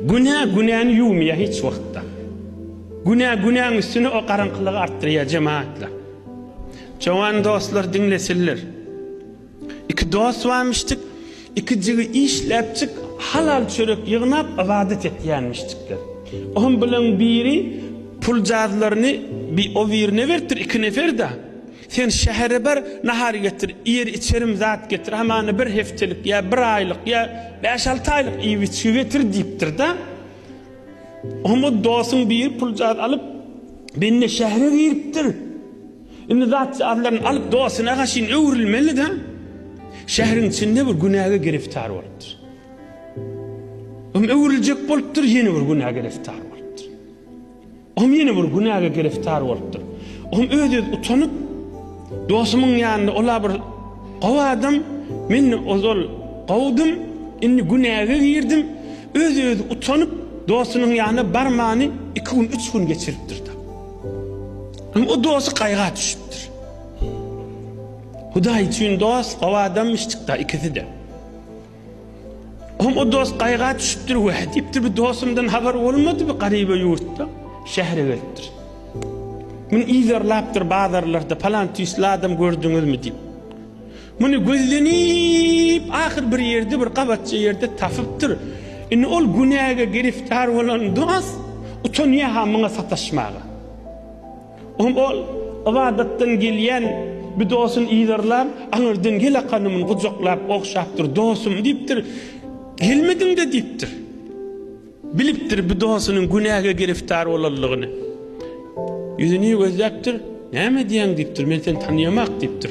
Günahını yuğmaya hiç vakta. Günahın üstüne o karanlığı arttırıyor cemaatler. Çoğan dostlar dinlesinler. İki dost varmıştık, ikiciği işlepçik, halal çörek yığınap ibadet etyenmiştikler. Onun bilen biri pul cazlarını o birine vertir, iki nefer de. Sen şehre bir nahar getir, yer içerim zat getir, hemen bir heftelik ya bir aylık ya 5-6 aylık iyi bir getir deyiptir da. Ama dostun bir pul caz alıp benimle şehre giriptir. Şimdi zat cazlarını alıp dostuna kaşın öğrilmeli de. Şehrin içinde bir günaha giriftar olupdur. Öğrilecek bolupdur, yeni bir günaha giriftar olupdur. Yeni bir günaha giriftar olupdur. Öyle utanıp dostumun yanında ola bir qavadım, men ozol qavdım, inni günaha girdim. Öyle utanıp dostunun yanına barmağını 2 gün 3 gün geçiripdir da. O dostu qayğa düşüptür. Huday için dost qavadammıştık da ikisi de. O dost qayğa düşüptür ve deyiptir bir dostumdan haber olmadı bir qaribe yurtta şehre geliptir. Men izarlaptır bazarlarda falan tüysli adam gördünüz mü deyip. Bunu gözlenip ahir bir yerde bir qabatçı yerde tapıptır. İni ol günaha giriftar olan dost utanıyor hamına sataşmağa. Ol ibadetten gelyen bir dostun izarlap, anırdan gele kanımın kucaklap, okşaptır, dostum deyiptir. Gelmedin de deyiptir. Biliptir bir dostunun günaha giriftar olalığını. Yüzünü gözleptir, ne diyen deyiptir, men seni tanıyamak deyiptir.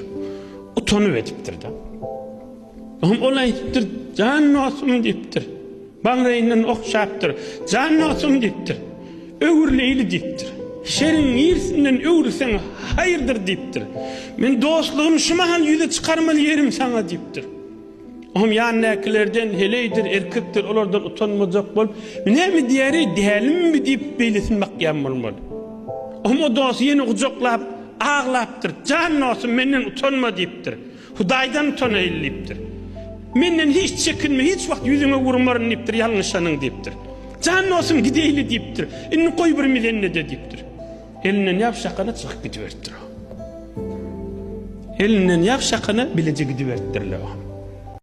Utanıp ediptir da. Olay deyiptir, can olsun deyiptir. Bağrayından okşaptır, can olsun deyiptir. Öğürleyli deyiptir. Şerin yersinden öğürsen hayırdır deyiptir. Men dostluğunu şu mahal yüze çıkarmalı yerim sana deyiptir. Yanındakilerden heleydir, erkektir, onlardan utanmayacak bolup, ne mi diyeri diyelim mi deyip beylesin bakyan olmalı. O dost yeni kucaklap, ağlaptır, can olsun menden utanma deyiptir. Hudaydan utanayım deyiptir. Menden hiç çekinme, hiç vakit yüzüme vurmarın deyiptir, yanlışanın deyiptir. Can olsun gideyli deyiptir, inni koy bir milenine de deyiptir. Elinden yap şakana çıkıp gidivertir o. Elinden yap şakana bilece gidivertirler o.